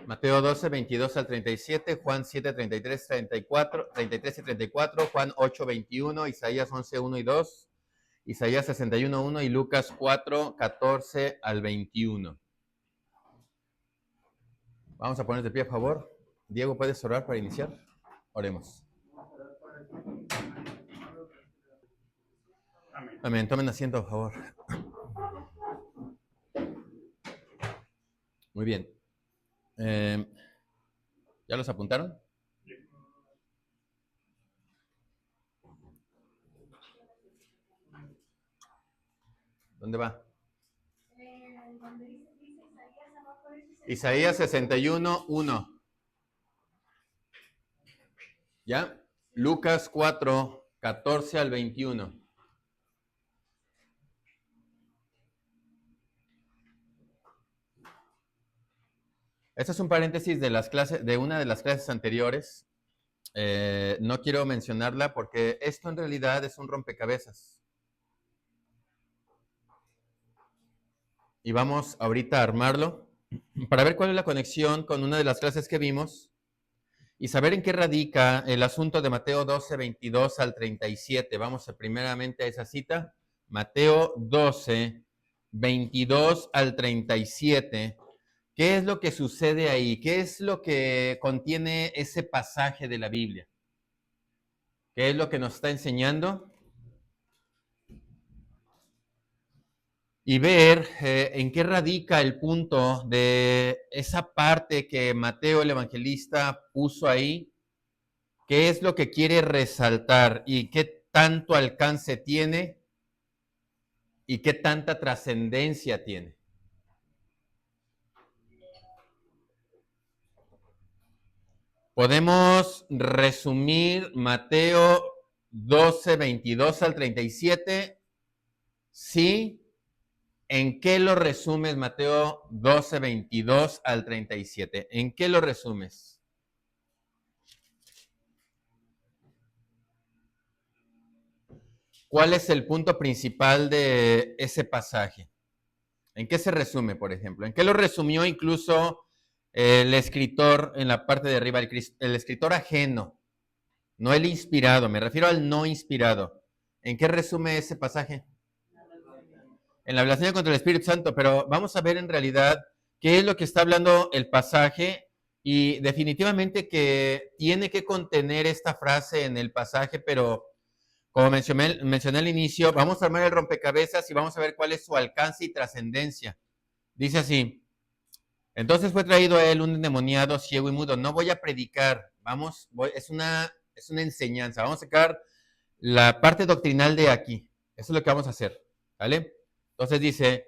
Mateo 12, 22 al 37, Juan 7, 33, 34, 33 y 34, Juan 8, 21, Isaías 11, 1 y 2, Isaías 61, 1 y Lucas 4, 14 al 21. Vamos a poner de pie, a favor. Diego, ¿puedes orar para iniciar? Oremos. Amén. Tomen asiento, por favor. Muy bien. ¿Ya los apuntaron? ¿Dónde va? Isaías 61, 1. ¿Ya? Lucas 4, 14 al 21. Este es un paréntesis de las clases, de una de las clases anteriores. No quiero mencionarla porque esto en realidad es un rompecabezas. Y vamos ahorita a armarlo para ver cuál es la conexión con una de las clases que vimos y saber en qué radica el asunto de Mateo 12, 22 al 37. Vamos primeramente a esa cita. Mateo 12, 22 al 37. ¿Qué es lo que sucede ahí? ¿Qué es lo que contiene ese pasaje de la Biblia? ¿Qué es lo que nos está enseñando? Y ver en qué radica el punto de esa parte que Mateo el evangelista puso ahí, qué es lo que quiere resaltar y qué tanto alcance tiene y qué tanta trascendencia tiene. Podemos resumir Mateo 12, 22 al 37, sí. ¿En qué lo resumes, Mateo 12, 22 al 37? ¿En qué lo resumes? ¿Cuál es el punto principal de ese pasaje? ¿En qué se resume, por ejemplo? ¿En qué lo resumió incluso el escritor en la parte de arriba, el escritor ajeno, no el inspirado, me refiero al no inspirado? ¿En qué resume ese pasaje? En la blasfemia contra el Espíritu Santo, pero vamos a ver en realidad qué es lo que está hablando el pasaje y definitivamente que tiene que contener esta frase en el pasaje, pero como mencioné al inicio, vamos a armar el rompecabezas y vamos a ver cuál es su alcance y trascendencia. Dice así: entonces fue traído a él un endemoniado ciego y mudo. No voy a predicar, es una enseñanza. Vamos a sacar la parte doctrinal de aquí. Eso es lo que vamos a hacer, ¿vale? Entonces dice,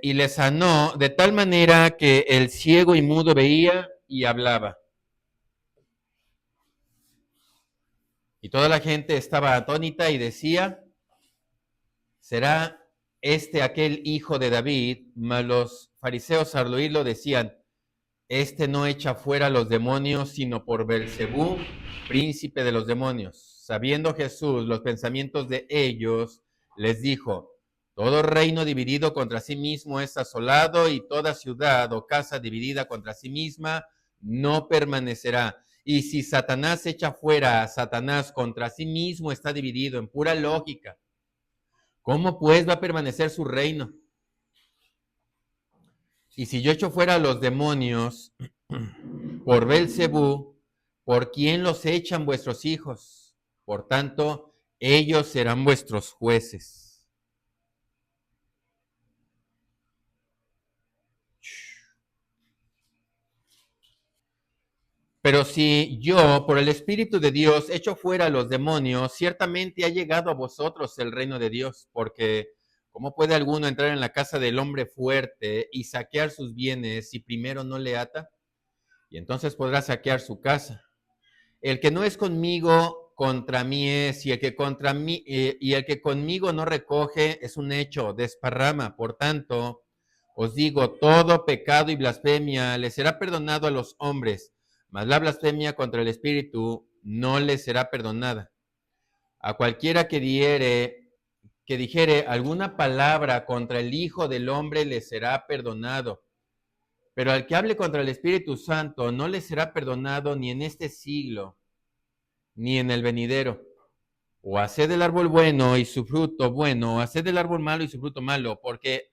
y le sanó de tal manera que el ciego y mudo veía y hablaba. Y toda la gente estaba atónita y decía, ¿será este aquel hijo de David? Mas los fariseos al oírlo decían, este no echa fuera los demonios, sino por Belcebú, príncipe de los demonios. Sabiendo Jesús los pensamientos de ellos, les dijo, todo reino dividido contra sí mismo es asolado, y toda ciudad o casa dividida contra sí misma no permanecerá. Y si Satanás echa fuera a Satanás, contra sí mismo está dividido en pura lógica. ¿Cómo pues va a permanecer su reino? Y si yo echo fuera a los demonios por Belcebú, ¿por quién los echan vuestros hijos? Por tanto, ellos serán vuestros jueces. Pero si yo, por el Espíritu de Dios, echo fuera a los demonios, ciertamente ha llegado a vosotros el reino de Dios, porque ¿cómo puede alguno entrar en la casa del hombre fuerte y saquear sus bienes si primero no le ata? Y entonces podrá saquear su casa. El que no es conmigo, contra mí es, y el que contra mí, y el que conmigo no recoge es un hecho, desparrama. Por tanto, os digo, todo pecado y blasfemia le será perdonado a los hombres, mas la blasfemia contra el Espíritu no le será perdonada. A cualquiera que dijere alguna palabra contra el Hijo del Hombre le será perdonado, Pero al que hable contra el Espíritu Santo no le será perdonado ni en este siglo, ni en el venidero. O haced el árbol bueno y su fruto bueno, o haced el árbol malo y su fruto malo, porque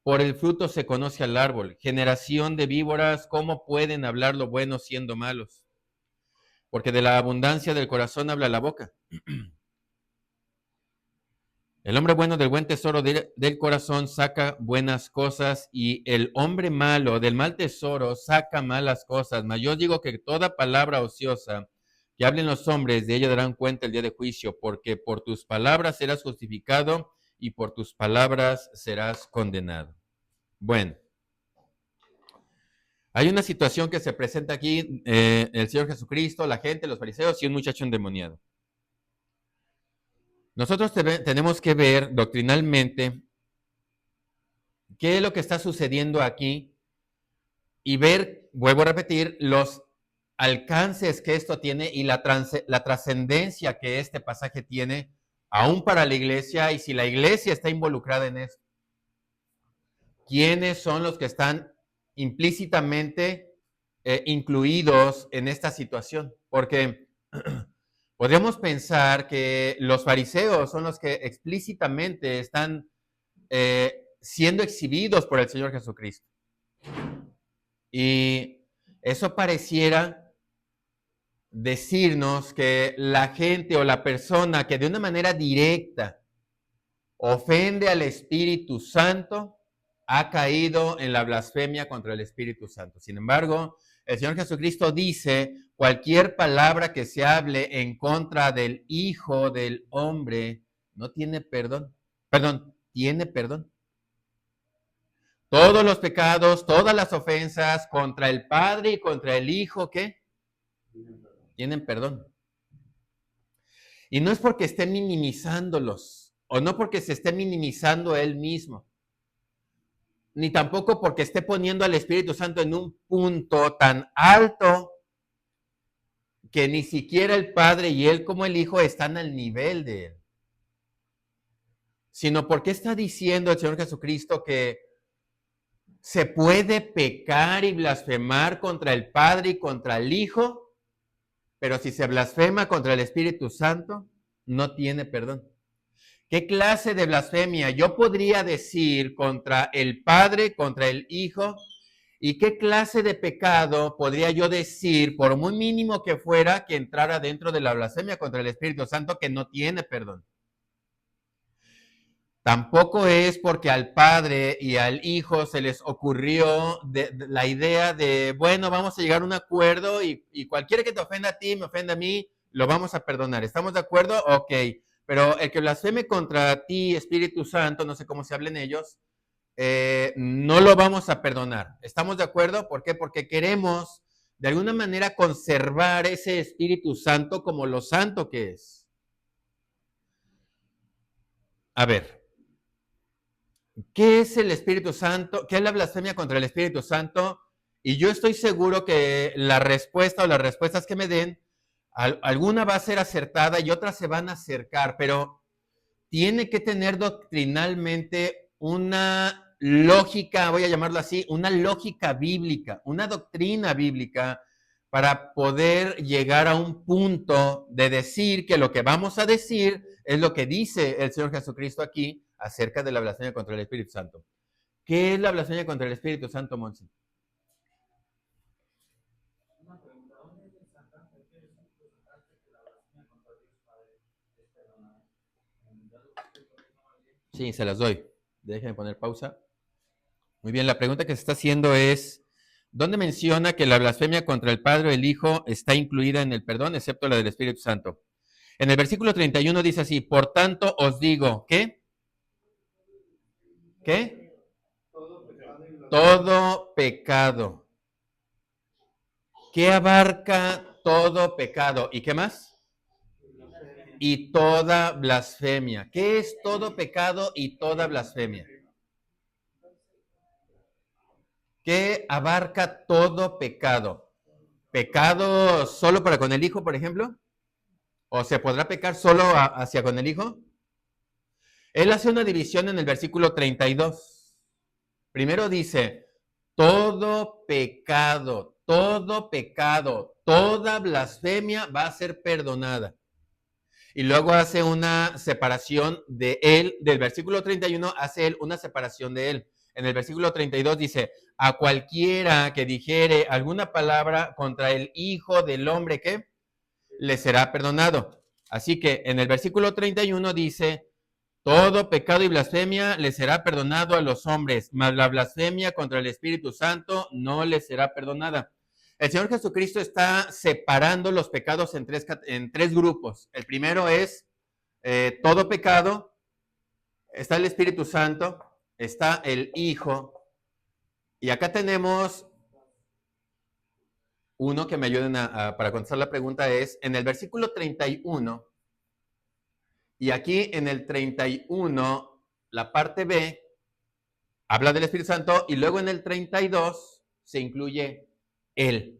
por el fruto se conoce al árbol. Generación de víboras, ¿cómo pueden hablar lo bueno siendo malos? Porque de la abundancia del corazón habla la boca. El hombre bueno del buen tesoro del corazón saca buenas cosas, y el hombre malo del mal tesoro saca malas cosas. Mas yo digo que toda palabra ociosa que hablen los hombres, de ella darán cuenta el día de juicio, porque por tus palabras serás justificado y por tus palabras serás condenado. Bueno, hay una situación que se presenta aquí, el Señor Jesucristo, la gente, los fariseos y un muchacho endemoniado. Nosotros tenemos que ver doctrinalmente qué es lo que está sucediendo aquí y ver, vuelvo a repetir, los alcances que esto tiene y la trascendencia que este pasaje tiene aún para la iglesia, y si la iglesia está involucrada en esto. ¿Quiénes son los que están implícitamente incluidos en esta situación? Porque podríamos pensar que los fariseos son los que explícitamente están siendo exhibidos por el Señor Jesucristo. Y eso pareciera decirnos que la gente o la persona que de una manera directa ofende al Espíritu Santo ha caído en la blasfemia contra el Espíritu Santo. Sin embargo, el Señor Jesucristo dice, cualquier palabra que se hable en contra del Hijo del Hombre no tiene perdón. Perdón, tiene perdón. Todos los pecados, todas las ofensas contra el Padre y contra el Hijo, ¿qué? Tienen perdón. Y no es porque esté minimizándolos, o no porque se esté minimizando él mismo, ni tampoco porque esté poniendo al Espíritu Santo en un punto tan alto que ni siquiera el Padre y él como el Hijo están al nivel de él. Sino porque está diciendo el Señor Jesucristo que se puede pecar y blasfemar contra el Padre y contra el Hijo, pero si se blasfema contra el Espíritu Santo, no tiene perdón. ¿Qué clase de blasfemia yo podría decir contra el Padre, contra el Hijo? ¿Y qué clase de pecado podría yo decir, por muy mínimo que fuera, que entrara dentro de la blasfemia contra el Espíritu Santo, que no tiene perdón? Tampoco es porque al Padre y al Hijo se les ocurrió la idea de, bueno, vamos a llegar a un acuerdo y cualquiera que te ofenda a ti, me ofenda a mí, lo vamos a perdonar. ¿Estamos de acuerdo? Ok. Pero el que blasfeme contra ti, Espíritu Santo, no sé cómo se hablen ellos, no lo vamos a perdonar. ¿Estamos de acuerdo? ¿Por qué? Porque queremos de alguna manera conservar ese Espíritu Santo como lo santo que es. A ver, ¿qué es el Espíritu Santo? ¿Qué es la blasfemia contra el Espíritu Santo? Y yo estoy seguro que la respuesta o las respuestas que me den, alguna va a ser acertada y otras se van a acercar, pero tiene que tener doctrinalmente una lógica, voy a llamarlo así, una lógica bíblica, una doctrina bíblica para poder llegar a un punto de decir que lo que vamos a decir es lo que dice el Señor Jesucristo aquí acerca de la blasfemia contra el Espíritu Santo. ¿Qué es la blasfemia contra el Espíritu Santo, Monsi? Sí, se las doy. Déjenme poner pausa. Muy bien, la pregunta que se está haciendo es, ¿dónde menciona que la blasfemia contra el Padre o el Hijo está incluida en el perdón, excepto la del Espíritu Santo? En el versículo 31 dice así, por tanto os digo, ¿qué? ¿Qué? Todo pecado. ¿Qué abarca todo pecado? ¿Y qué más? Y toda blasfemia. ¿Qué es todo pecado y toda blasfemia? ¿Qué abarca todo pecado? ¿Pecado solo para con el Hijo, por ejemplo? ¿O se podrá pecar solo hacia con el Hijo? Él hace una división en el versículo 32. Primero dice, todo pecado, toda blasfemia va a ser perdonada. Y luego hace una separación de él, del versículo 31 hace él una separación de él. En el versículo 32 dice, a cualquiera que dijere alguna palabra contra el Hijo del Hombre, ¿qué? Le será perdonado. Así que en el versículo 31 dice, todo pecado y blasfemia le será perdonado a los hombres, mas la blasfemia contra el Espíritu Santo no le será perdonada. El Señor Jesucristo está separando los pecados en tres grupos. El primero es todo pecado, está el Espíritu Santo, está el Hijo, y acá tenemos uno que me ayuden para contestar la pregunta, es en el versículo 31, y aquí en el 31, la parte B, habla del Espíritu Santo, y luego en el 32 se incluye Él.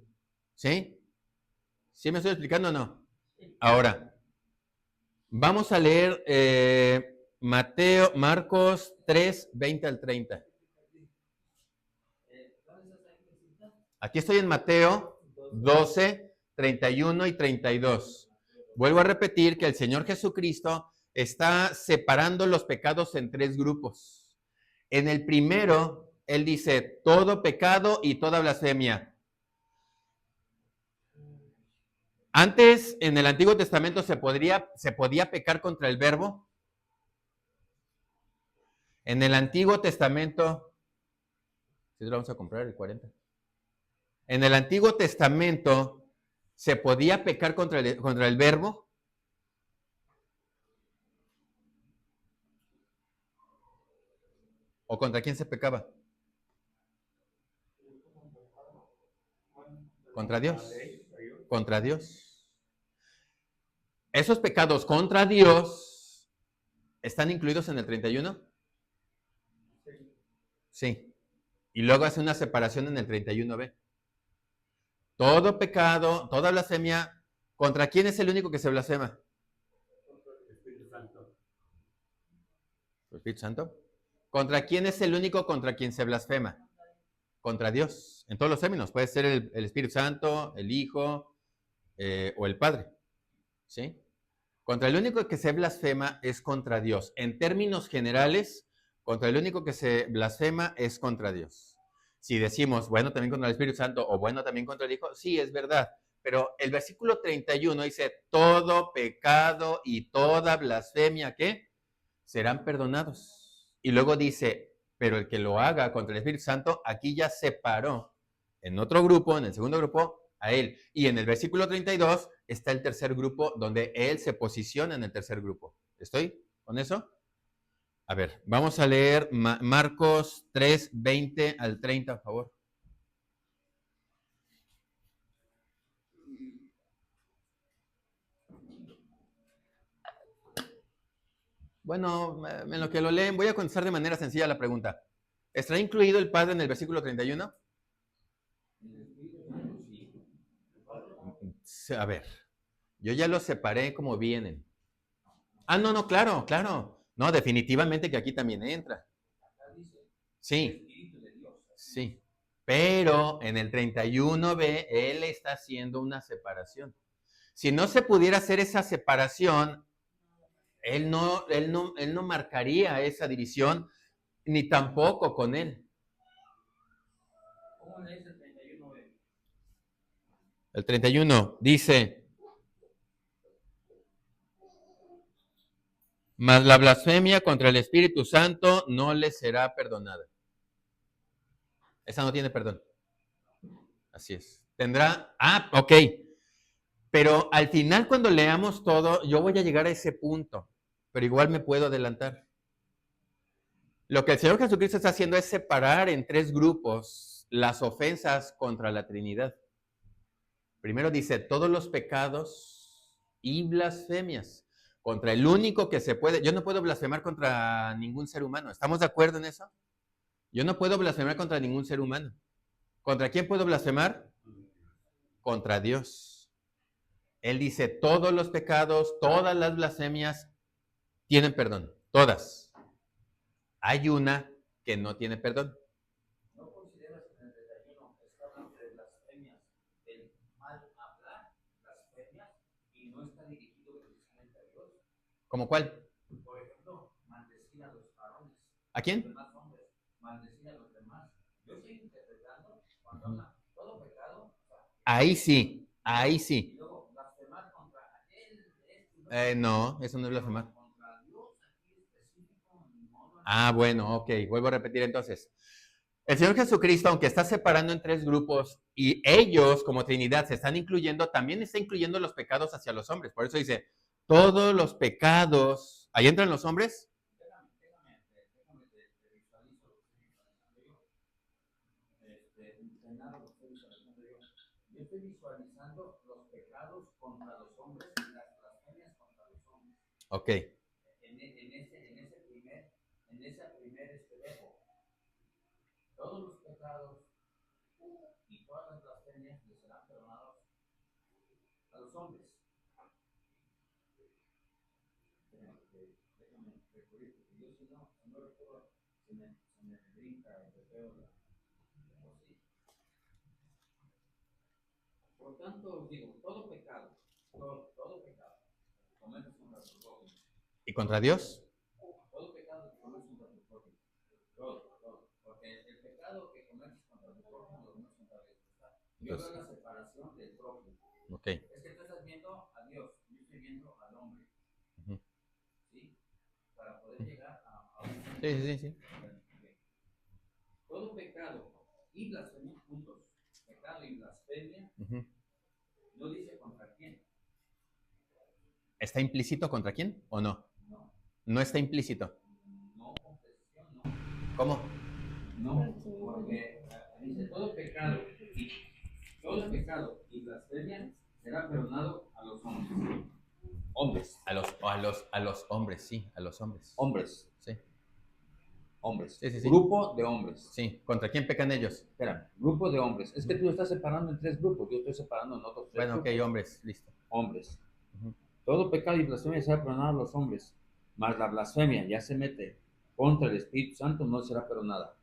¿Sí? ¿Sí me estoy explicando o no? Ahora, vamos a leer Marcos 3, 20 al 30. Aquí estoy en Mateo 12, 31 y 32. Vuelvo a repetir que el Señor Jesucristo está separando los pecados en tres grupos. En el primero, Él dice, todo pecado y toda blasfemia. Antes, en el Antiguo Testamento, se podía pecar contra el verbo. En el Antiguo Testamento, si lo vamos a comprar el 40. En el Antiguo Testamento, ¿se podía pecar contra el verbo? ¿O contra quién se pecaba? Contra Dios. Contra Dios. ¿Esos pecados contra Dios están incluidos en el 31? Sí. Y luego hace una separación en el 31b. Todo pecado, toda blasfemia, ¿contra quién es el único que se blasfema? El Espíritu Santo. ¿El Espíritu Santo? ¿Contra quién es el único contra quien se blasfema? Contra Dios. En todos los términos. Puede ser el Espíritu Santo, el Hijo o el Padre. ¿Sí? Contra el único que se blasfema es contra Dios. En términos generales, contra el único que se blasfema es contra Dios. Si decimos, bueno, también contra el Espíritu Santo o bueno, también contra el Hijo, sí, es verdad. Pero el versículo 31 dice, todo pecado y toda blasfemia, ¿qué? Serán perdonados. Y luego dice, pero el que lo haga contra el Espíritu Santo, aquí ya separó en otro grupo, en el segundo grupo, a él. Y en el versículo 32 está el tercer grupo donde él se posiciona en el tercer grupo. ¿Estoy con eso? A ver, vamos a leer Marcos 3, 20 al 30, por favor. Bueno, en lo que lo leen, voy a contestar de manera sencilla la pregunta. ¿Estará incluido el Padre en el versículo 31? A ver, yo ya los separé como vienen. Ah, no, no, claro, claro. No, definitivamente que aquí también entra. Sí, sí. Pero en el 31b, él está haciendo una separación. Si no se pudiera hacer esa separación, él no marcaría esa división, ni tampoco con él. ¿Cómo lees el 31b? El 31 dice, mas la blasfemia contra el Espíritu Santo no le será perdonada. Esa no tiene perdón. Así es. Tendrá, ok. Pero al final cuando leamos todo, yo voy a llegar a ese punto, pero igual me puedo adelantar. Lo que el Señor Jesucristo está haciendo es separar en tres grupos las ofensas contra la Trinidad. Primero dice, todos los pecados y blasfemias contra el único que se puede. Yo no puedo blasfemar contra ningún ser humano. ¿Estamos de acuerdo en eso? Yo no puedo blasfemar contra ningún ser humano. ¿Contra quién puedo blasfemar? Contra Dios. Él dice, todos los pecados, todas las blasfemias tienen perdón. Todas. Hay una que no tiene perdón. ¿No consideras en ¿Cómo cuál? Por ejemplo, maldecir a los varones, ¿A los quién? demás hombres, maldecir a los demás. Yo estoy interpretando cuando habla todo pecado, o sea, Ahí sí, ahí y sí. luego blasfemar contra él, No, eso no es blasfemar. contra Dios aquí específico, no lo Ah, bueno, ok. Vuelvo a repetir entonces. El Señor Jesucristo, aunque está separando en tres grupos y ellos como Trinidad se están incluyendo, también está incluyendo los pecados hacia los hombres. Por eso dice, todos los pecados, ¿ahí entran los hombres? te visualizo lo que estoy visualizando yo. Entrenar lo que estoy visualizando yo. Yo estoy visualizando los pecados contra los hombres y las blasfemias contra los hombres. Ok. En ese primer espejo, todos los pecados y todas las blasfemias les serán perdonados a los hombres. Déjame recurrir, porque yo si no recuerdo, se me brinca el deseo de sí. Por tanto, os digo, todo pecado, todo pecado, cometes contra tu prójimo. ¿Y contra Dios? Todo pecado que cometes contra tu prójimo. Todo. Porque el pecado que cometes contra tu prójimo lo cometes contra Dios. Yo veo la separación del prójimo. Ok. Es que tú estás viendo a Dios, yo estoy viendo al hombre. ¿Sí? Para poder llegar a un... Sí. Todo pecado y blasfemia juntos. Pecado y blasfemia. No dice contra quién. ¿Está implícito contra quién o no? No. No está implícito. No, con precisión, no. ¿Cómo? No, porque dice todo pecado y blasfemia será perdonado a los hombres. Hombres. A los hombres, sí, a los hombres. Hombres. Sí. Hombres. Sí. Grupo de hombres. Sí. ¿Contra quién pecan ellos? Espera, grupo de hombres. Es que tú estás separando en tres grupos, yo estoy separando en otros tres Bueno, grupos. ok, hombres, listo. Hombres. Todo pecado y blasfemia será perdonado a los hombres, mas la blasfemia ya se mete contra el Espíritu Santo no será perdonada.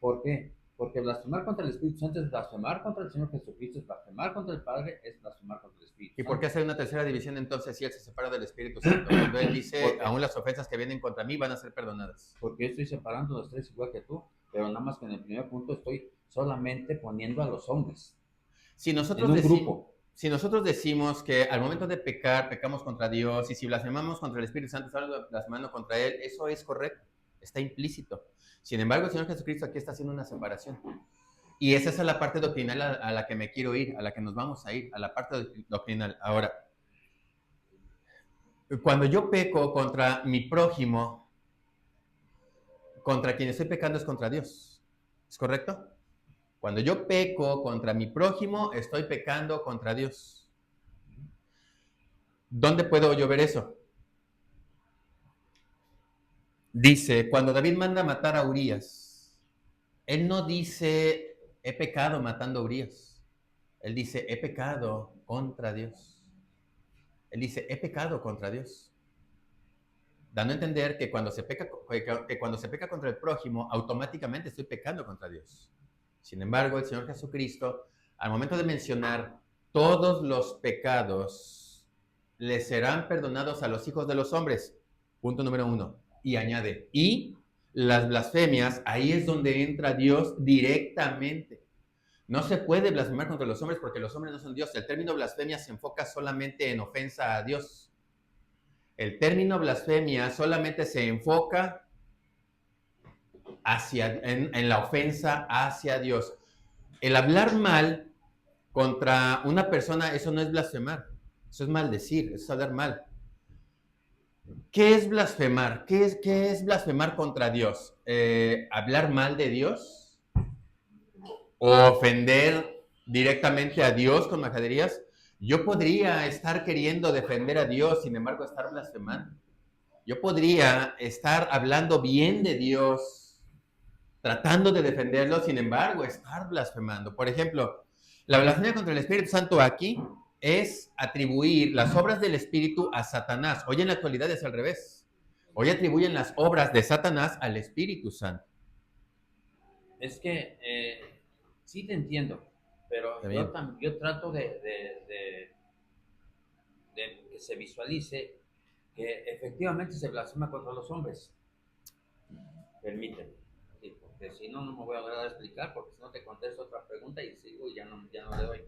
¿Por qué? Porque blasfemar contra el Espíritu Santo es blasfemar contra el Señor Jesucristo, es blasfemar contra el Padre, es blasfemar contra el Espíritu Santo. ¿Y por qué hacer una tercera división entonces si Él se separa del Espíritu Santo? Cuando Él dice, aún las ofensas que vienen contra mí van a ser perdonadas. Porque yo estoy separando los tres igual que tú, pero nada más que en el primer punto estoy solamente poniendo a los hombres Si nosotros en un grupo. Si nosotros decimos que al momento de pecar, pecamos contra Dios, y si blasfemamos contra el Espíritu Santo, estamos blasfemando contra Él, eso es correcto, está implícito. Sin embargo, el Señor Jesucristo aquí está haciendo una separación. Y esa es la parte doctrinal a la que me quiero ir, a la que nos vamos a ir, a la parte doctrinal. Ahora, cuando yo peco contra mi prójimo, contra quien estoy pecando es contra Dios. ¿Es correcto? Cuando yo peco contra mi prójimo, estoy pecando contra Dios. ¿Dónde puedo yo ver eso? Dice, cuando David manda a matar a Urías, él no dice, he pecado matando a Urías. Él dice, he pecado contra Dios. Él dice, he pecado contra Dios. Dando a entender que cuando se peca contra el prójimo, automáticamente estoy pecando contra Dios. Sin embargo, el Señor Jesucristo, al momento de mencionar todos los pecados, les serán perdonados a los hijos de los hombres. Punto número 1. Y añade, y las blasfemias, ahí es donde entra Dios directamente. No se puede blasfemar contra los hombres porque los hombres no son Dios. El término blasfemia se enfoca solamente en ofensa a Dios. El término blasfemia solamente se enfoca en la ofensa hacia Dios. El hablar mal contra una persona, eso no es blasfemar, eso es maldecir, eso es hablar mal. ¿Qué es blasfemar? ¿Qué es blasfemar contra Dios? ¿Hablar mal de Dios? ¿O ofender directamente a Dios con majaderías? Yo podría estar queriendo defender a Dios, sin embargo, estar blasfemando. Yo podría estar hablando bien de Dios, tratando de defenderlo, sin embargo, estar blasfemando. Por ejemplo, la blasfemia contra el Espíritu Santo aquí es atribuir las obras del Espíritu a Satanás. Hoy en la actualidad es al revés. Hoy atribuyen las obras de Satanás al Espíritu Santo. Es que sí te entiendo, pero yo trato de que se visualice que efectivamente se blasfema contra los hombres. Permíteme. Sí, porque si no, no me voy a dar a explicar, porque si no te contesto otra pregunta y sigo y ya no le doy.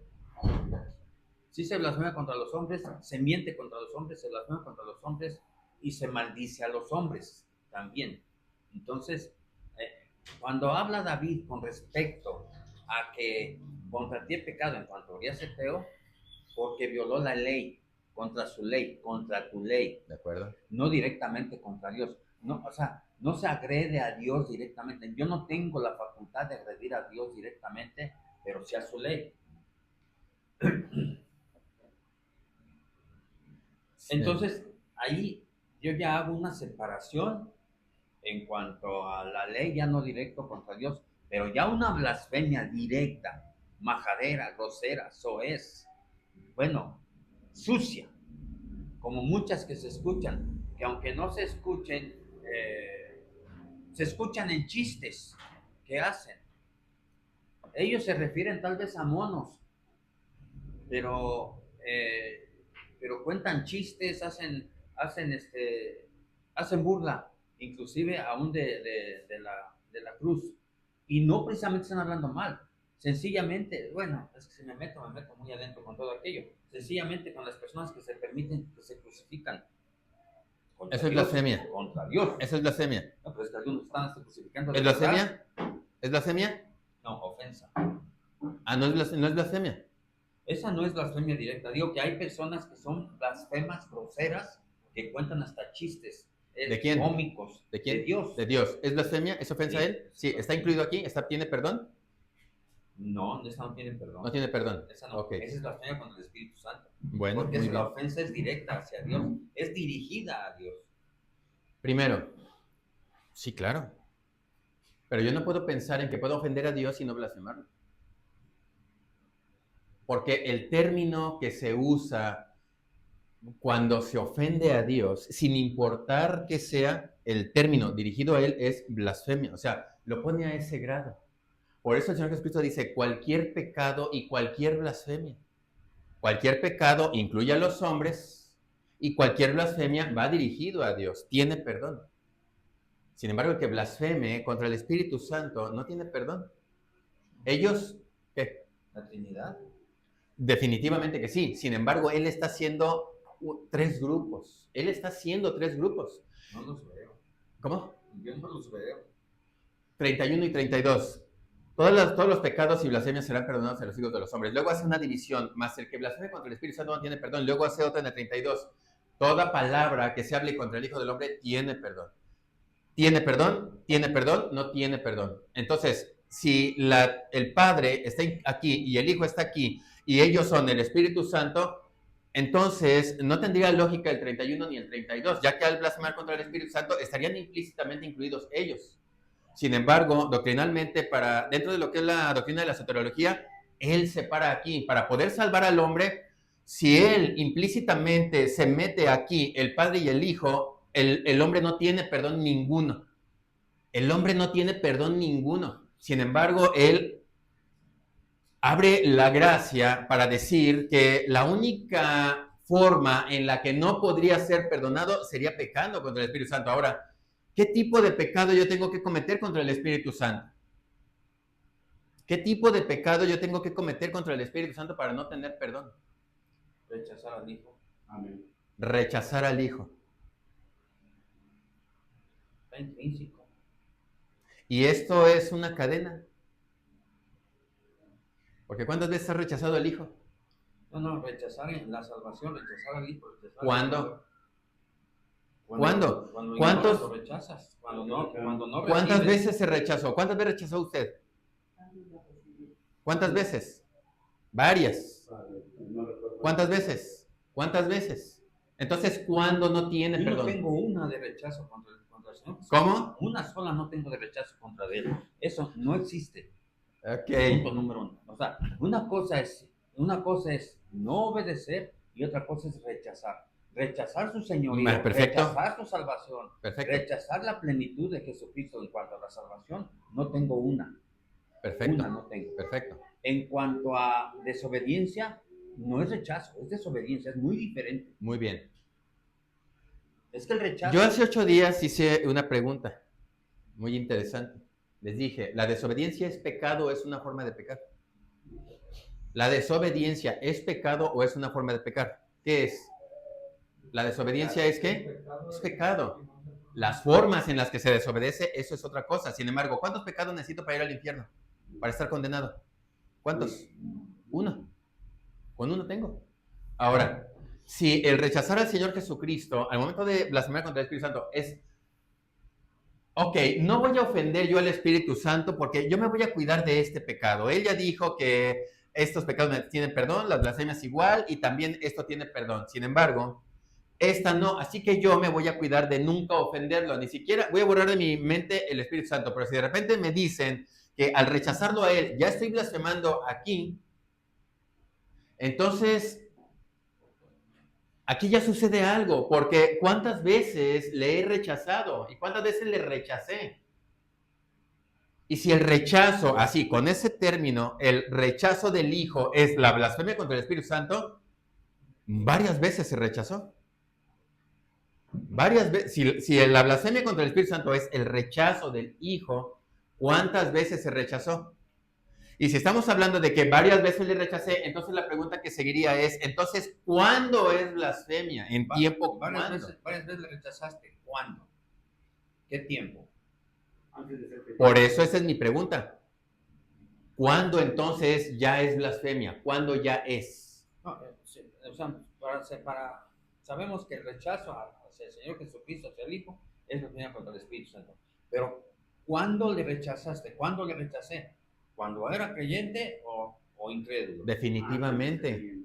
Sí se blasfema contra los hombres, se miente contra los hombres, se blasfema contra los hombres y se maldice a los hombres también. Entonces, cuando habla David con respecto a que contra ti he pecado en cuanto a ser feo, porque violó la ley, contra su ley, contra tu ley. ¿De acuerdo? No directamente contra Dios. No, o sea, no se agrede a Dios directamente. Yo no tengo la facultad de agredir a Dios directamente, pero sí a su ley. Entonces, ahí yo ya hago una separación en cuanto a la ley, ya no directo contra Dios, pero ya una blasfemia directa, majadera, grosera, soez, bueno, sucia, como muchas que se escuchan, que aunque no se escuchen, se escuchan en chistes que hacen. Ellos se refieren tal vez a monos, pero, pero cuentan chistes, hacen burla, inclusive aún de la cruz. Y no precisamente están hablando mal, sencillamente, bueno, es que si me meto muy adentro con todo aquello, sencillamente con las personas que se permiten que se crucifican. Eso es blasfemia. Contra Dios. Eso es blasfemia. No, pero es que algunos están crucificando. ¿Es blasfemia? ¿Es blasfemia? No, ofensa. Ah, no es blasfemia. Esa no es blasfemia directa. Digo que hay personas que son blasfemas, groseras, que cuentan hasta chistes. ¿De quién? Cómicos. ¿De quién? De Dios. ¿De Dios? ¿Es blasfemia? ¿Es ofensa Sí. a él? Sí. ¿Está incluido aquí? ¿Tiene perdón? No, esa no tiene perdón. No tiene perdón. Esa no. Okay. Esa es blasfemia contra el Espíritu Santo. Bueno, porque muy bien. La ofensa es directa hacia Dios. Es dirigida a Dios. Primero, sí, claro. Pero yo no puedo pensar en que puedo ofender a Dios y no blasfemarlo. Porque el término que se usa cuando se ofende a Dios, sin importar que sea el término dirigido a Él, es blasfemia. O sea, lo pone a ese grado. Por eso el Señor Jesucristo dice, cualquier pecado y cualquier blasfemia. Cualquier pecado incluye a los hombres y cualquier blasfemia va dirigido a Dios, tiene perdón. Sin embargo, el que blasfeme contra el Espíritu Santo no tiene perdón. Ellos, ¿qué? ¿La Trinidad? Definitivamente que sí. Sin embargo, Él está haciendo 3 grupos. Él está haciendo 3 grupos. No los veo. ¿Cómo? Yo no los veo. 31 y 32. Todos los pecados y blasfemias serán perdonados a los hijos de los hombres. Luego hace una división, más el que blasfeme contra el Espíritu Santo no tiene perdón. Luego hace otra en el 32. Toda palabra que se hable contra el Hijo del Hombre tiene perdón. ¿Tiene perdón? ¿Tiene perdón? No tiene perdón. Entonces, si el Padre está aquí y el Hijo está aquí y ellos son el Espíritu Santo, entonces no tendría lógica el 31 ni el 32, ya que al blasfemar contra el Espíritu Santo estarían implícitamente incluidos ellos. Sin embargo, doctrinalmente, dentro de lo que es la doctrina de la soteriología, Él separa aquí. Para poder salvar al hombre, si Él implícitamente se mete aquí, el Padre y el Hijo, el hombre no tiene perdón ninguno. El hombre no tiene perdón ninguno. Sin embargo, Él abre la gracia para decir que la única forma en la que no podría ser perdonado sería pecando contra el Espíritu Santo. Ahora, ¿qué tipo de pecado yo tengo que cometer contra el Espíritu Santo? ¿Qué tipo de pecado yo tengo que cometer contra el Espíritu Santo para no tener perdón? Rechazar al Hijo. Amén. Rechazar al Hijo. Está intrínseco. Y esto es una cadena. Porque ¿cuántas veces has rechazado al Hijo? No, rechazar en la salvación, rechazar al Hijo. ¿Cuándo? ¿Cuándo? ¿Cuántos? Lo rechazas. Cuando no ¿Cuántas veces se rechazó? ¿Cuántas veces rechazó usted? ¿Cuántas veces? Varias. ¿Cuántas veces? ¿Cuántas veces? Entonces, ¿cuándo no tiene Yo perdón? no tengo una de rechazo contra el Señor. ¿Cómo? Una sola no tengo de rechazo contra Él. Eso no existe. Ok. Punto número 1. O sea, una cosa es no obedecer y otra cosa es rechazar. Rechazar su señoría, rechazar su salvación, rechazar la plenitud de Jesucristo en cuanto a la salvación, no tengo una. Perfecto. Una no tengo. Perfecto. En cuanto a desobediencia, no es rechazo, es desobediencia, es muy diferente. Muy bien. Es que el rechazo... Yo hace 8 días hice una pregunta muy interesante. Les dije, ¿la desobediencia es pecado o es una forma de pecar? ¿La desobediencia es pecado o es una forma de pecar? ¿Qué es? ¿La desobediencia es qué? Es pecado. Las formas en las que se desobedece, eso es otra cosa. Sin embargo, ¿cuántos pecados necesito para ir al infierno? Para estar condenado. ¿Cuántos? Uno. Con uno tengo. Ahora, si el rechazar al Señor Jesucristo al momento de blasfemar contra el Espíritu Santo es, ok, no voy a ofender yo al Espíritu Santo porque yo me voy a cuidar de este pecado. Él ya dijo que estos pecados tienen perdón, las blasfemias igual y también esto tiene perdón. Sin embargo, esta no, así que yo me voy a cuidar de nunca ofenderlo, ni siquiera voy a borrar de mi mente el Espíritu Santo, pero si de repente me dicen que al rechazarlo a él ya estoy blasfemando aquí, entonces aquí ya sucede algo, porque ¿cuántas veces le he rechazado y cuántas veces le rechacé? Y si el rechazo, así, con ese término, el rechazo del Hijo es la blasfemia contra el Espíritu Santo, varias veces se rechazó. Varias veces, si la blasfemia contra el Espíritu Santo es el rechazo del Hijo, ¿cuántas veces se rechazó? Y si estamos hablando de que varias veces le rechacé, entonces la pregunta que seguiría es, entonces, ¿cuándo es blasfemia? ¿En tiempo Varias cuándo? veces le rechazaste. ¿Cuándo? ¿Qué tiempo? Antes de ser feliz. Por eso esa es mi pregunta. ¿Cuándo entonces ya es blasfemia? ¿Cuándo ya es? No, o sea, sabemos que el rechazo hacia el Señor Jesucristo, hacia el Hijo, es blasfemia contra el Espíritu Santo. Pero, ¿cuándo le rechazaste? ¿Cuándo le rechacé? ¿Cuando era creyente o incrédulo? Definitivamente.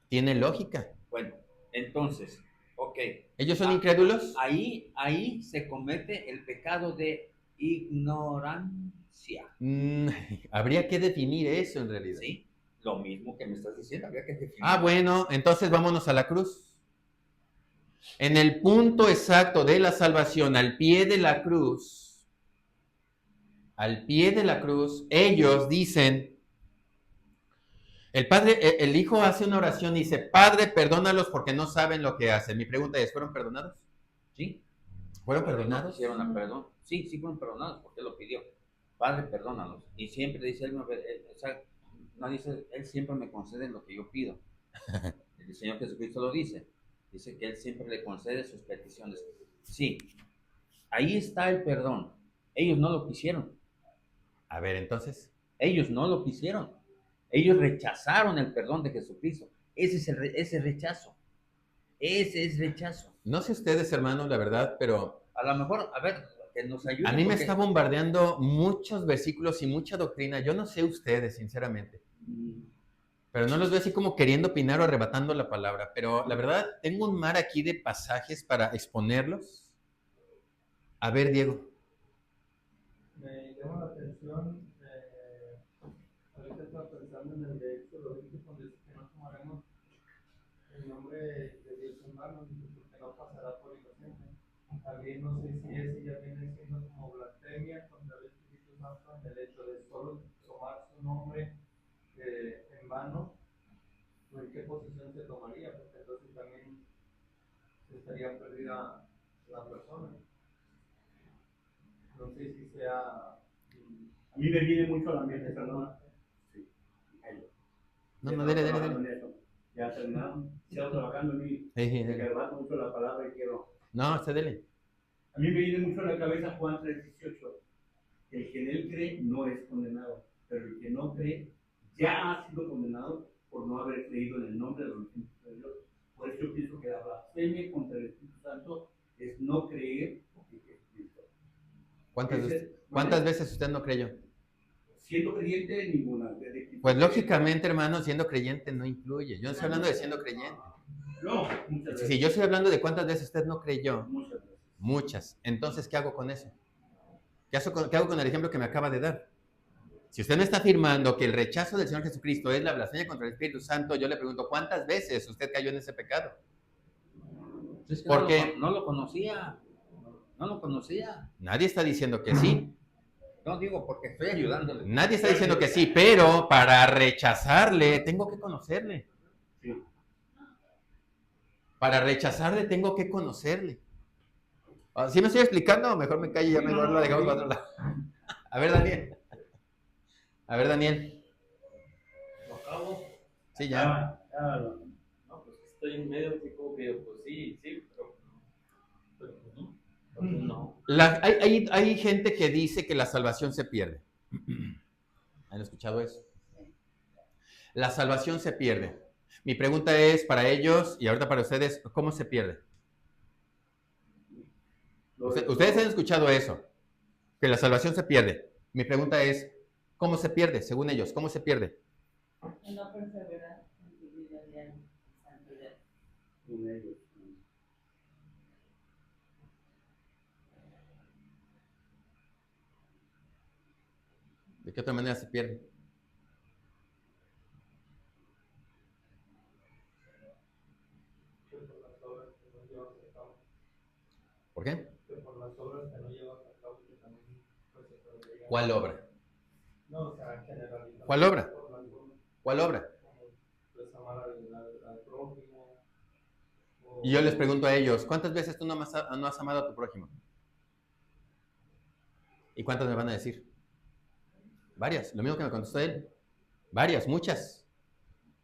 Tiene lógica. Bueno, entonces, ok. ¿Ellos son incrédulos? Ahí se comete el pecado de ignorancia. Habría que definir eso en realidad. ¿Sí? Lo mismo que me estás diciendo, habría que definir. Ah, bueno, entonces vámonos a la cruz. En el punto exacto de la salvación, al pie de la cruz, ellos dicen, el Hijo hace una oración y dice, Padre, perdónalos porque no saben lo que hacen. Mi pregunta es, ¿fueron perdonados? ¿Sí? ¿Fueron Pero perdonados? no quisieron a perdón. Sí, sí fueron perdonados porque él lo pidió. Padre, perdónalos. Y siempre dice él siempre me concede lo que yo pido. El Señor Jesucristo lo dice. Dice que él siempre le concede sus peticiones. Sí, ahí está el perdón. Ellos no lo quisieron. A ver, entonces. Ellos no lo quisieron. Ellos rechazaron el perdón de Jesucristo. Ese es rechazo. Ese es rechazo. No sé ustedes, hermanos, la verdad, pero A lo mejor, a ver, que nos ayude. a mí me porque... está bombardeando muchos versículos y mucha doctrina. Yo no sé ustedes, sinceramente. Pero no los veo así como queriendo opinar o arrebatando la palabra. Pero la verdad, tengo un mar aquí de pasajes para exponerlos. A ver, Diego. Me llama la atención, ahorita estaba pensando en el de Éxodo 20, donde dice que no tomaremos el nombre de Dios en vano, porque no pasará por inocente. También no sé si ese ya viene siendo como blasfemia contra el Espíritu Santo en el hecho de solo tomar su nombre en vano, o en qué posición se tomaría, porque entonces también estaría perdida la persona. No sé si sea... A mí me viene mucho a la mente, perdón. Sí. No, dele. Ya terminaron, sigo trabajando en mí. Sí. Me arrebato mucho la palabra y quiero. No, usted dele. A mí me viene mucho a la cabeza Juan 3:18. El que en él cree no es condenado, pero el que no cree ya ha sido condenado por no haber creído en el nombre del Espíritu de Dios. Por eso yo pienso que la blasfemia contra el Espíritu Santo es no creer en Jesucristo. ¿Cuántas veces usted no creyó? Siendo creyente, ninguna. Pues lógicamente, hermano, siendo creyente no incluye. Yo no estoy hablando de siendo creyente. No, muchas veces. Si yo estoy hablando de cuántas veces usted no creyó, Muchas veces. muchas. Entonces, ¿qué hago con eso? ¿Qué hago con el ejemplo que me acaba de dar? Si usted me está afirmando que el rechazo del Señor Jesucristo es la blasfemia contra el Espíritu Santo, yo le pregunto, ¿cuántas veces usted cayó en ese pecado? Es que Porque no lo conocía. No lo conocía. nadie está diciendo que sí. No digo porque estoy ayudándole. Nadie está diciendo que sí, pero para rechazarle tengo que conocerle. Sí. Para rechazarle tengo que conocerle. ¿Sí me estoy explicando? Mejor me callo y ya mejor lo dejamos para otro lado. A ver, Daniel. A ver, Daniel. ¿Lo acabo? Sí, ya. No, pues estoy en medio así como que, pues sí, pero pues no. Pues no. Hay gente que dice que la salvación se pierde. ¿Han escuchado eso? La salvación se pierde. Mi pregunta es para ellos y ahorita para ustedes, ¿cómo se pierde? Ustedes han escuchado eso, que la salvación se pierde. Mi pregunta es, ¿cómo se pierde? Según ellos, ¿cómo se pierde? No perseverar en tu vida diaria, santidad. ¿De qué otra manera se pierde? Que por las obras que no llevas a cabo. ¿Por qué? Que por las obras que no llevas a cabo, que también pues, se puede llegar. ¿Cuál obra? No, o sea, generalizar. ¿Cuál obra? Por las obras, ¿Cuál obra? como, pues, amar al prójimo. Y yo les pregunto a ellos, ¿cuántas veces tú no has amado a tu prójimo? ¿Y cuántas me van a decir? Varias, lo mismo que me contestó él. Varias, muchas.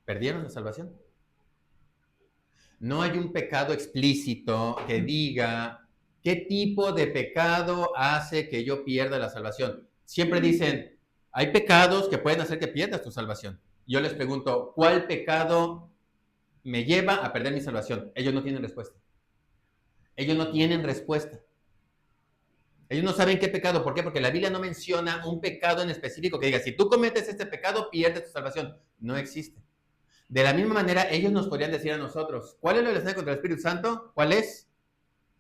¿Perdieron la salvación? No hay un pecado explícito que diga qué tipo de pecado hace que yo pierda la salvación. Siempre dicen, hay pecados que pueden hacer que pierdas tu salvación. Yo les pregunto, ¿cuál pecado me lleva a perder mi salvación? Ellos no tienen respuesta. Ellos no tienen respuesta. Ellos no saben qué pecado. ¿Por qué? Porque la Biblia no menciona un pecado en específico que diga, si tú cometes este pecado, pierdes tu salvación. No existe. De la misma manera, ellos nos podrían decir a nosotros, ¿cuál es la blasfemia contra el Espíritu Santo? ¿Cuál es?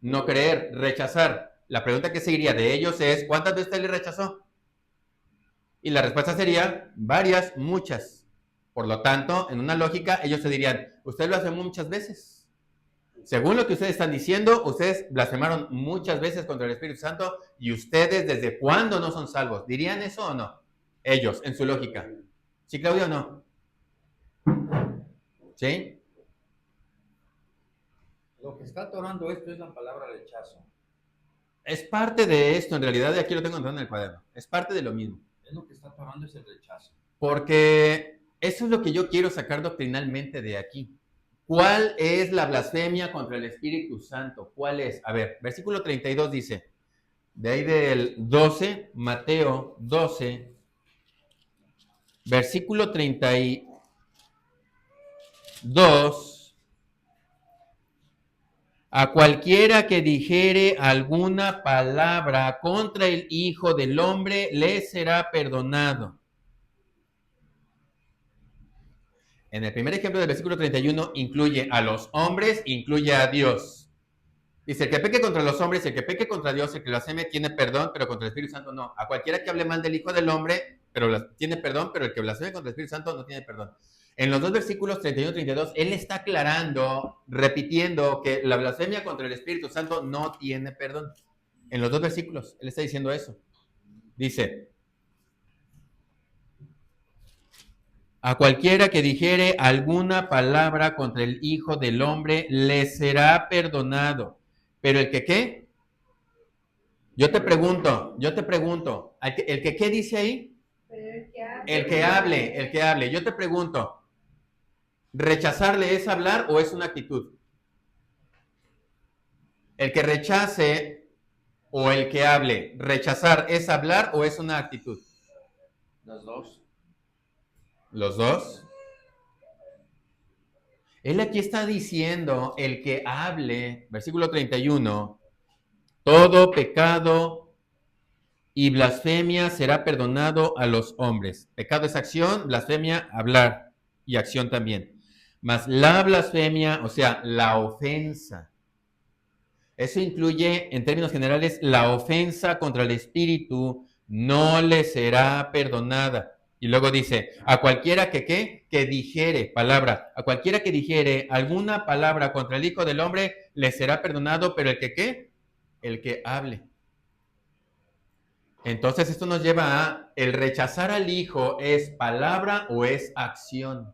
No creer, rechazar. La pregunta que seguiría de ellos es, ¿cuántas veces usted le rechazó? Y la respuesta sería, varias, muchas. Por lo tanto, en una lógica, ellos se dirían, usted blasfemó muchas veces. Según lo que ustedes están diciendo, ustedes blasfemaron muchas veces contra el Espíritu Santo y ustedes desde cuándo no son salvos. ¿Dirían eso o no? Ellos, en su lógica. ¿Sí, Claudio, o no? ¿Sí? Lo que está atorando esto es la palabra rechazo. Es parte de esto, en realidad, y aquí lo tengo entrando en el cuaderno. Es parte de lo mismo. Es lo que está atorando es el rechazo. Porque eso es lo que yo quiero sacar doctrinalmente de aquí. ¿Cuál es la blasfemia contra el Espíritu Santo? ¿Cuál es? A ver, versículo 32 dice, de ahí del 12, Mateo 12, versículo 32, a cualquiera que dijere alguna palabra contra el Hijo del Hombre, le será perdonado. En el primer ejemplo del versículo 31 incluye a los hombres, incluye a Dios. Dice, el que peque contra los hombres, el que peque contra Dios, el que blasfeme tiene perdón, pero contra el Espíritu Santo no. A cualquiera que hable mal del Hijo del Hombre, pero tiene perdón, pero el que blasfeme contra el Espíritu Santo no tiene perdón. En los dos versículos 31 y 32, él está aclarando, repitiendo que la blasfemia contra el Espíritu Santo no tiene perdón. En los dos versículos, él está diciendo eso. Dice, a cualquiera que dijere alguna palabra contra el Hijo del Hombre, le será perdonado. Pero el que qué, yo te pregunto, ¿el que qué dice ahí? El que hable. Yo te pregunto, ¿rechazarle es hablar o es una actitud? El que rechace o el que hable, ¿rechazar es hablar o es una actitud? Los dos. ¿Los dos? Él aquí está diciendo, el que hable, versículo 31, todo pecado y blasfemia será perdonado a los hombres. Pecado es acción, blasfemia, hablar, y acción también. Mas la blasfemia, o sea, la ofensa, eso incluye, en términos generales, la ofensa contra el Espíritu no le será perdonada. Y luego dice, a cualquiera que ¿qué? Que dijere, palabra, a cualquiera que dijere alguna palabra contra el Hijo del Hombre, le será perdonado, pero el que ¿qué? El que hable. Entonces esto nos lleva a, el rechazar al Hijo, ¿es palabra o es acción?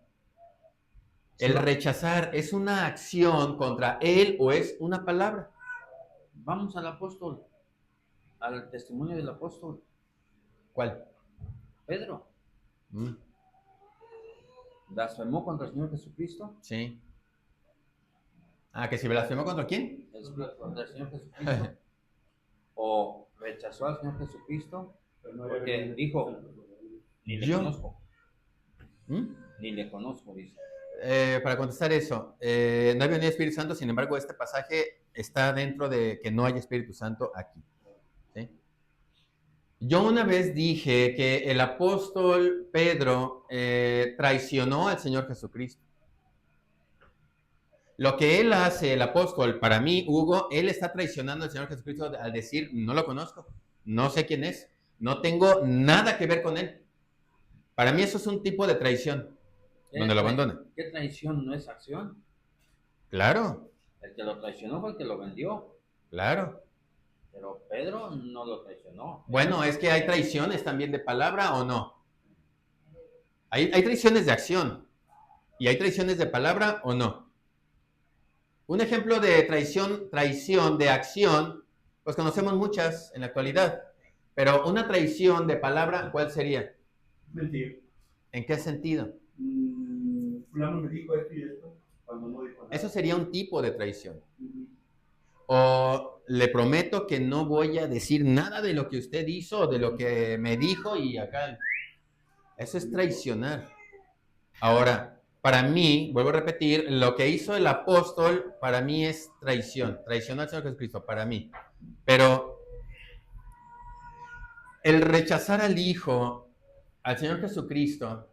El rechazar es una acción contra él o es una palabra. Vamos al apóstol, al testimonio del apóstol ¿Cuál? Pedro. Mm, Blasfemó contra el Señor Jesucristo. sí. Ah, ¿que si blasfemó contra quién? Contra el Señor Jesucristo. O rechazó al Señor Jesucristo porque dijo, ni le Yo. conozco, ¿Mm? ni le conozco, dice. Para contestar eso, no había ni Espíritu Santo, sin embargo, este pasaje está dentro de que no hay Espíritu Santo aquí. ¿Sí? Yo una vez dije que el apóstol Pedro traicionó al Señor Jesucristo. Lo que él hace, el apóstol, para mí, Hugo, él está traicionando al Señor Jesucristo al decir, no lo conozco, no sé quién es, no tengo nada que ver con él. Para mí eso es un tipo de traición, donde lo abandona. ¿Qué traición no es acción? Claro, El que lo traicionó fue el que lo vendió, claro. pero Pedro no lo traicionó. Bueno, es que hay traiciones también de palabra o no. Hay traiciones de acción y hay traiciones de palabra o no. Un ejemplo de traición de acción, pues conocemos muchas en la actualidad, pero una traición de palabra, ¿cuál sería? Mentir. ¿En qué sentido? Fulano me dijo esto y esto cuando no dijo nada. Eso sería un tipo de traición. Ujú. O le prometo que no voy a decir nada de lo que usted hizo o de lo que me dijo y acá. Eso es traicionar. Ahora, para mí, vuelvo a repetir, lo que hizo el apóstol para mí es traición. Traicionó al Señor Jesucristo, para mí. Pero el rechazar al Hijo, al Señor Jesucristo,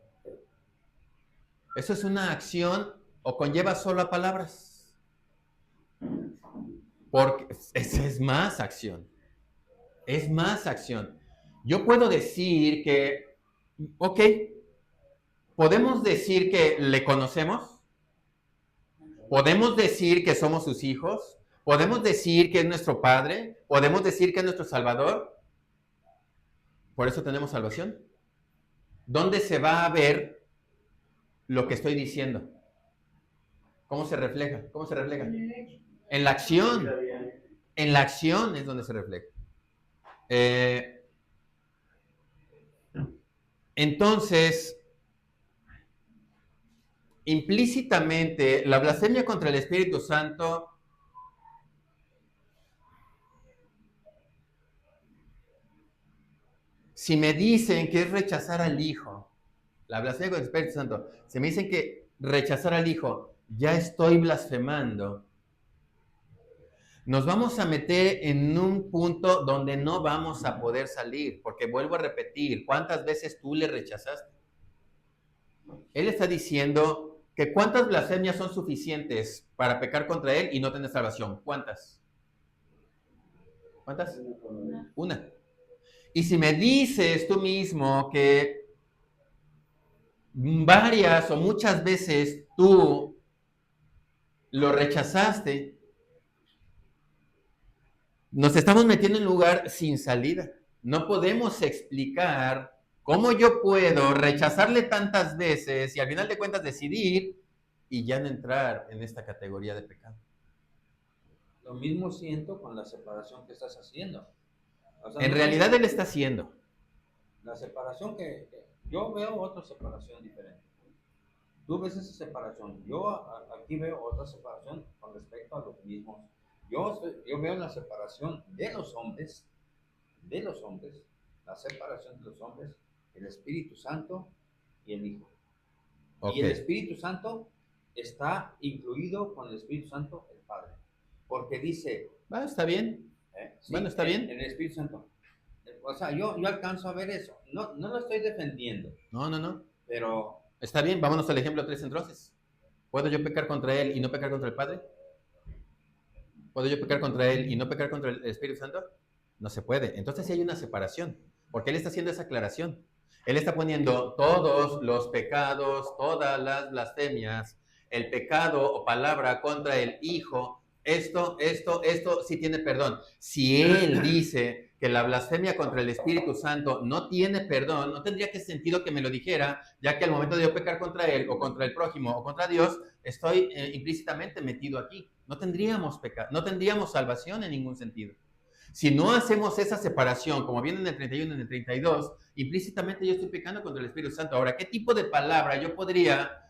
eso es una acción o conlleva solo a palabras. Porque es más acción. Es más acción. Yo puedo decir que, ok, podemos decir que le conocemos, podemos decir que somos sus hijos, podemos decir que es nuestro Padre, podemos decir que es nuestro Salvador. Por eso tenemos salvación. ¿Dónde se va a ver lo que estoy diciendo? ¿Cómo se refleja? ¿Cómo se refleja? En la acción. En la acción es donde se refleja. Entonces, implícitamente, la blasfemia contra el Espíritu Santo si me dicen que es rechazar al Hijo, la blasfemia contra el Espíritu Santo, si me dicen que rechazar al Hijo, ya estoy blasfemando, nos vamos a meter en un punto donde no vamos a poder salir, porque vuelvo a repetir, ¿cuántas veces tú le rechazaste? Él está diciendo que cuántas blasfemias son suficientes para pecar contra él y no tener salvación. ¿Cuántas? ¿Cuántas? Una. Y si me dices tú mismo que varias o muchas veces tú lo rechazaste, nos estamos metiendo en un lugar sin salida. No podemos explicar cómo yo puedo rechazarle tantas veces y al final de cuentas decidir y ya no entrar en esta categoría de pecado. Lo mismo siento con la separación que estás haciendo. O sea, En no realidad sé, él está haciendo. la separación que yo veo otra separación diferente. Tú ves esa separación. Yo aquí veo otra separación con respecto a los mismos. Yo veo la separación de los hombres, la separación de los hombres, el Espíritu Santo y el Hijo. Ok. Y el Espíritu Santo está incluido con el Espíritu Santo el Padre. Porque dice... Bueno, está bien. Sí, Bueno, está bien. En el Espíritu Santo. O sea, yo alcanzo a ver eso. No lo estoy defendiendo, No. pero Está bien, vámonos al ejemplo 3 entonces. ¿Puedo yo pecar contra él y no pecar contra el Padre? ¿Puedo yo pecar contra él y no pecar contra el Espíritu Santo? No se puede. Entonces sí hay una separación, porque él está haciendo esa aclaración. Él está poniendo todos los pecados, todas las blasfemias, el pecado o palabra contra el Hijo, esto sí tiene perdón. Si él dice que la blasfemia contra el Espíritu Santo no tiene perdón, no tendría que sentido que me lo dijera, ya que al momento de yo pecar contra él o contra el prójimo o contra Dios, estoy implícitamente metido aquí. No tendríamos pecado, no tendríamos salvación en ningún sentido. Si no hacemos esa separación, como viene en el 31 y en el 32, implícitamente yo estoy pecando contra el Espíritu Santo. Ahora, ¿qué tipo de palabra yo podría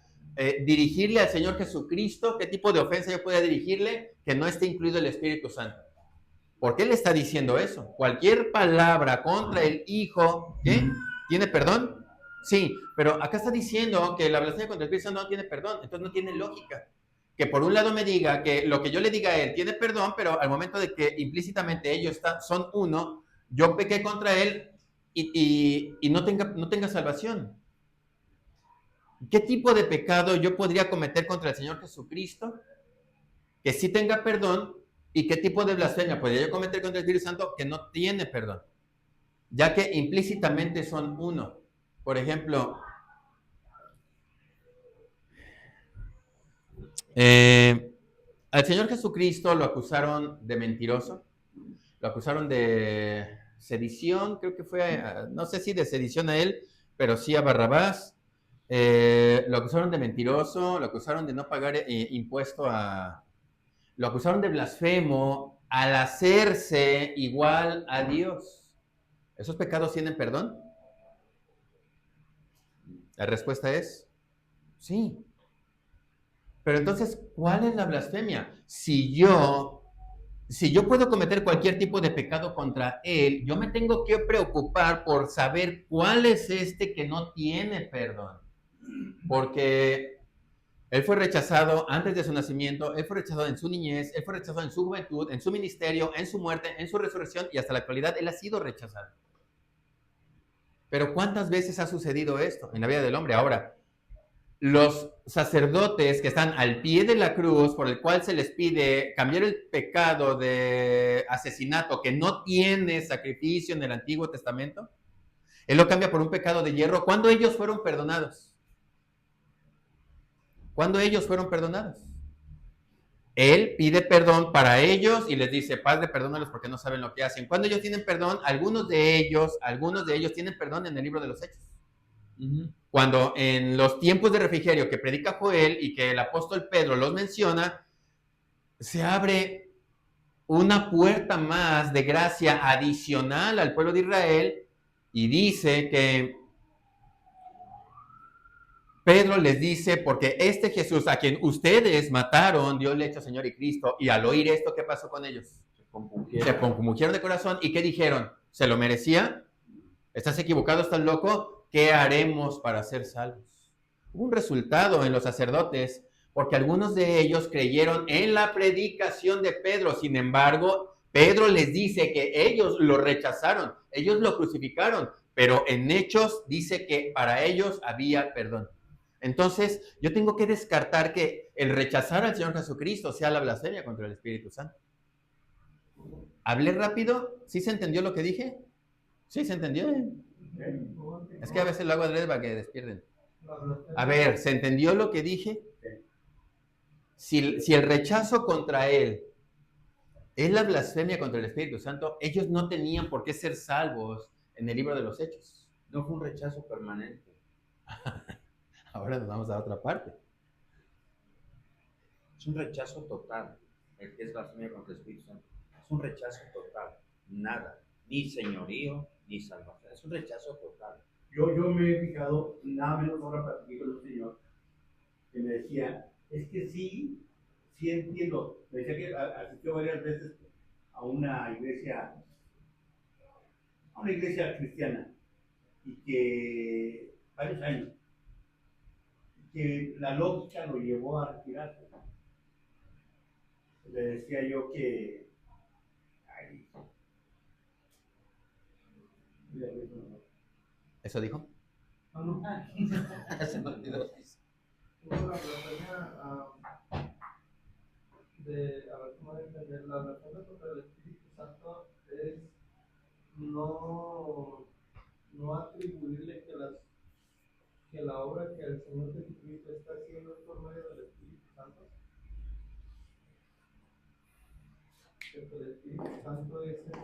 dirigirle al Señor Jesucristo? ¿Qué tipo de ofensa yo podría dirigirle que no esté incluido el Espíritu Santo? ¿Por qué le está diciendo eso? Cualquier palabra contra el Hijo, ¿qué? ¿Tiene perdón? Sí, pero acá está diciendo que la blasfemia contra el Espíritu Santo no tiene perdón, entonces no tiene lógica. Que por un lado me diga que lo que yo le diga a él tiene perdón, pero al momento de que implícitamente ellos son uno, yo pequé contra él y no tenga salvación. ¿Qué tipo de pecado yo podría cometer contra el Señor Jesucristo que sí tenga perdón? ¿Y qué tipo de blasfemia podría yo cometer contra el Espíritu Santo que no tiene perdón? Ya que implícitamente son uno. Por ejemplo, al Señor Jesucristo lo acusaron de mentiroso, lo acusaron de sedición, creo que fue, no sé si de sedición a él, pero sí a Barrabás. Lo acusaron de mentiroso, lo acusaron de no pagar impuesto lo acusaron de blasfemo al hacerse igual a Dios. ¿Esos pecados tienen perdón? La respuesta es sí. Pero entonces, ¿cuál es la blasfemia? Si yo puedo cometer cualquier tipo de pecado contra él, yo me tengo que preocupar por saber cuál es este que no tiene perdón. Porque él fue rechazado antes de su nacimiento, él fue rechazado en su niñez, él fue rechazado en su juventud, en su ministerio, en su muerte, en su resurrección y hasta la actualidad él ha sido rechazado. Pero ¿cuántas veces ha sucedido esto en la vida del hombre? Ahora, los sacerdotes que están al pie de la cruz, por el cual se les pide cambiar el pecado de asesinato que no tiene sacrificio en el Antiguo Testamento, él lo cambia por un pecado de hierro. ¿Cuándo ellos fueron perdonados? ¿Cuándo ellos fueron perdonados? Él pide perdón para ellos y les dice, Padre, perdónalos porque no saben lo que hacen. ¿Cuándo ellos tienen perdón? Algunos de ellos tienen perdón en el libro de los Hechos. Cuando en los tiempos de refrigerio que predica Joel y que el apóstol Pedro los menciona, se abre una puerta más de gracia adicional al pueblo de Israel y dice que Pedro les dice, porque este Jesús a quien ustedes mataron, Dios le ha hecho Señor y Cristo, y al oír esto, ¿qué pasó con ellos? Se compungieron de corazón, ¿y qué dijeron? ¿Se lo merecía? ¿Estás equivocado? ¿Estás loco? ¿Qué haremos para ser salvos? Hubo un resultado en los sacerdotes, porque algunos de ellos creyeron en la predicación de Pedro. Sin embargo, Pedro les dice que ellos lo rechazaron, ellos lo crucificaron, pero en Hechos dice que para ellos había perdón. Entonces, yo tengo que descartar que el rechazar al Señor Jesucristo sea la blasfemia contra el Espíritu Santo. ¿Hablé rápido? ¿Sí se entendió lo que dije? ¿Sí se entendió? Es que a veces lo hago adrede para que despierten. A ver, ¿se entendió lo que dije? Si el rechazo contra él es la blasfemia contra el Espíritu Santo, ellos no tenían por qué ser salvos en el libro de los Hechos. No fue un rechazo permanente. Ahora nos vamos a otra parte. Es un rechazo total, el que es blasfemia contra el Espíritu Santo. Es un rechazo total, nada, ni señorío, ni salvación. Es un rechazo total. Yo me he fijado, nada menos ahora platiqué con un señor que me decía, es que sí entiendo. Me decía que asistió varias veces a una iglesia cristiana y que varios años, que la lógica lo llevó a retirarse. Le decía yo que ¿Eso dijo? No. Se me olvidó. La blasfemia a ver cómo entender, la blasfemia contra el Espíritu Santo es no atribuirle que la obra que el Señor Jesucristo está haciendo es por medio del Espíritu Santo. Que el Espíritu Santo es el que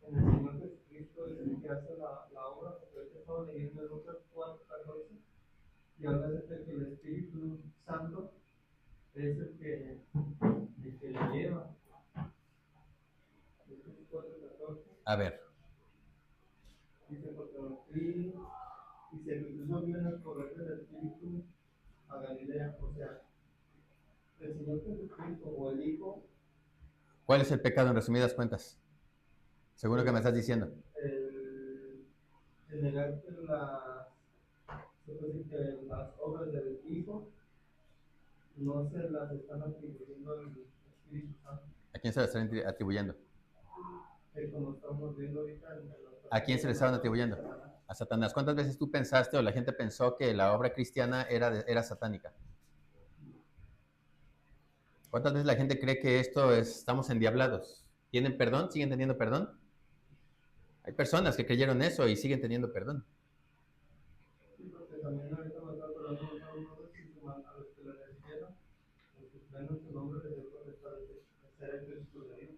en hace la obra, porque ahorita estaba leyendo el Lucas 4:14, y habla acerca de que el Espíritu Santo es el que le lleva. Lucas 4:14. A ver, Dice, porque lo escribí, y se incluso vio en el correr del Espíritu a Galilea. O sea, el Señor Jesucristo o el Hijo, ¿cuál es el pecado en resumidas cuentas? Según lo que me estás diciendo. el negar que se puede decir que las obras del Hijo no se las están atribuyendo al Espíritu Santo, ¿A quién se le están atribuyendo? como estamos viendo ahorita en los ¿A quién se le estaban atribuyendo? A Satanás. ¿Cuántas veces tú pensaste o la gente pensó que la obra cristiana era satánica? ¿Cuántas veces la gente cree que estamos endiablados? ¿Tienen perdón? ¿Siguen teniendo perdón? Hay personas que creyeron eso y siguen teniendo perdón. Sí, porque también ahorita me está acordando de uno de a los que le recibieron, los que creen en su nombre les dio potestad de ser hechos hijos de Dios.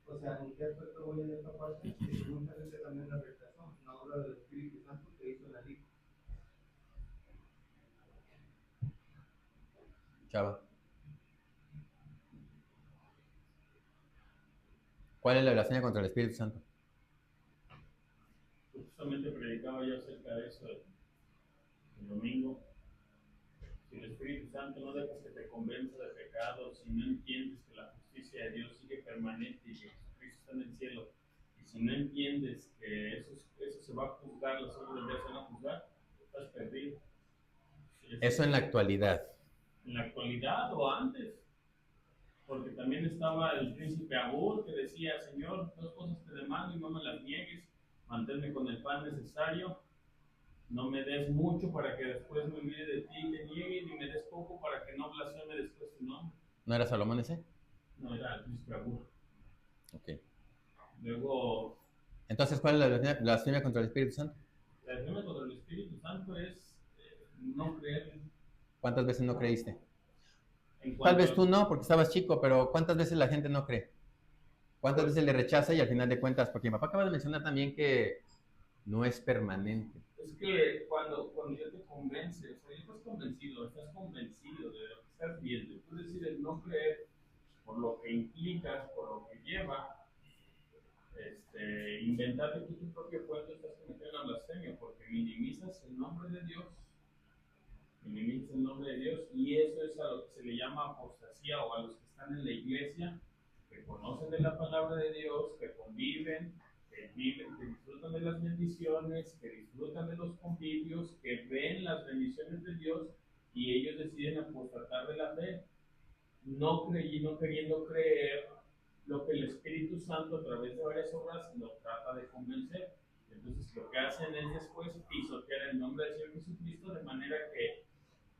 O sea, ¿en qué aspecto voy en esta parte? Que mucha gente también la rechazó, la obra del Espíritu Santo que hizo en el Hijo. Chava. ¿Cuál es la blasfemia contra el Espíritu Santo? Justamente predicaba yo acerca de eso el domingo. Si el Espíritu Santo no dejas que te convenza de pecado, si no entiendes que la justicia de Dios sigue permanente y que Jesucristo está en el cielo, y si no entiendes que eso se va a juzgar, las obras de Dios se van a juzgar, estás perdido. Eso en la actualidad. En la actualidad o antes. Porque también estaba el príncipe Abur que decía, Señor, 2 cosas te demando y no me las niegues, manténme con el pan necesario, no me des mucho para que después me olvide de ti y te niegue, ni me des poco para que no blasfeme después tu nombre. ¿No era Salomón ese? No, era el príncipe Abur. Ok. Luego, Entonces, ¿cuál es la blasfemia contra el Espíritu Santo? la blasfemia contra el Espíritu Santo es no creer. ¿Cuántas veces no creíste? En Tal cuanto vez tú no, porque estabas chico, pero ¿cuántas veces la gente no cree? ¿Cuántas veces le rechaza y al final de cuentas, porque mi papá acaba de mencionar también que no es permanente? Es que cuando Dios te convence, o sea, ya estás convencido de lo que estás viendo. Tú decides no creer por lo que implica, por lo que lleva, inventarte tú tu propio cuento, estás cometiendo una blasfemia, porque minimizas el nombre de Dios, y eso es a lo que se le llama apostasía, o a los que están en la iglesia, que conocen de la palabra de Dios, que conviven, que disfrutan de las bendiciones, que disfrutan de los convivios, que ven las bendiciones de Dios, y ellos deciden apostatar de la fe, no queriendo creer lo que el Espíritu Santo a través de varias obras los trata de convencer. Entonces lo que hacen es después pisotear el nombre del Señor Jesucristo, de manera que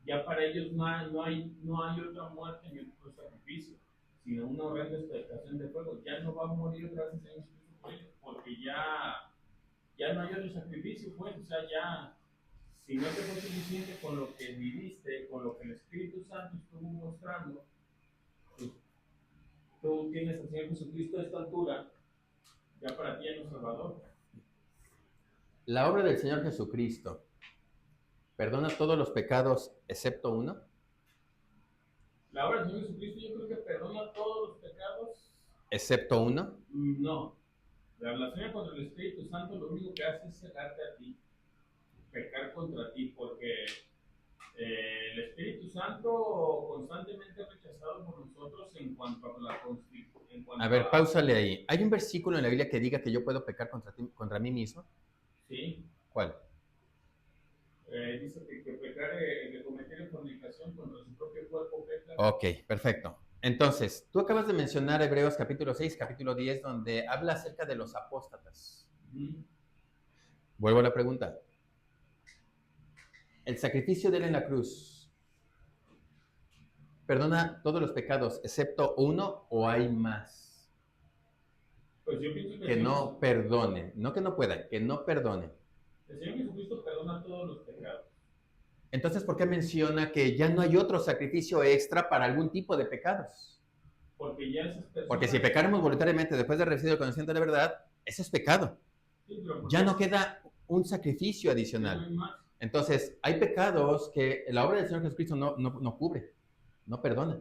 ya para ellos no hay otra muerte ni otro sacrificio, sino una horrenda expectación de fuego. Ya no va a morir otra vez el Señor Jesucristo por ellos, porque ya no hay otro sacrificio, pues. O sea, ya, si no te fue suficiente con lo que viviste, con lo que el Espíritu Santo estuvo mostrando, pues, tú tienes al Señor Jesucristo a esta altura, ya para ti ya no es Salvador. La obra del Señor Jesucristo perdona todos los pecados excepto uno. La obra del Señor Jesucristo yo creo que perdona todos los pecados. ¿Excepto uno? No. La blasfemia contra el Espíritu Santo lo único que hace es cegarte a ti, pecar contra ti, porque el Espíritu Santo constantemente es rechazado por nosotros en cuanto a la constitución. A ver, páusale ahí. ¿Hay un versículo en la Biblia que diga que yo puedo pecar contra mí mismo? Sí. ¿Cuál? Dice que que cometer fornicación contra su propio cuerpo peca. Ok, perfecto. Entonces, tú acabas de mencionar Hebreos capítulo 6, capítulo 10, donde habla acerca de los apóstatas. Vuelvo a la pregunta. ¿El sacrificio de él en la cruz perdona todos los pecados excepto uno o hay más? Pues yo pienso Que no perdonen, no que no puedan, que no perdonen. El Señor Jesucristo perdona todos los pecados. Entonces, ¿por qué menciona que ya no hay otro sacrificio extra para algún tipo de pecados? Porque ya esas personas... Porque si pecáramos voluntariamente después de recibir el conocimiento de la verdad, eso es pecado. Sí, pero Ya no queda un sacrificio no adicional. hay más. Entonces, hay pecados que la obra del Señor Jesucristo no cubre, no perdona.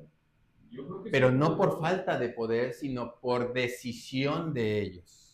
Yo creo que Pero sí no puede. por falta de poder, sino por decisión de ellos.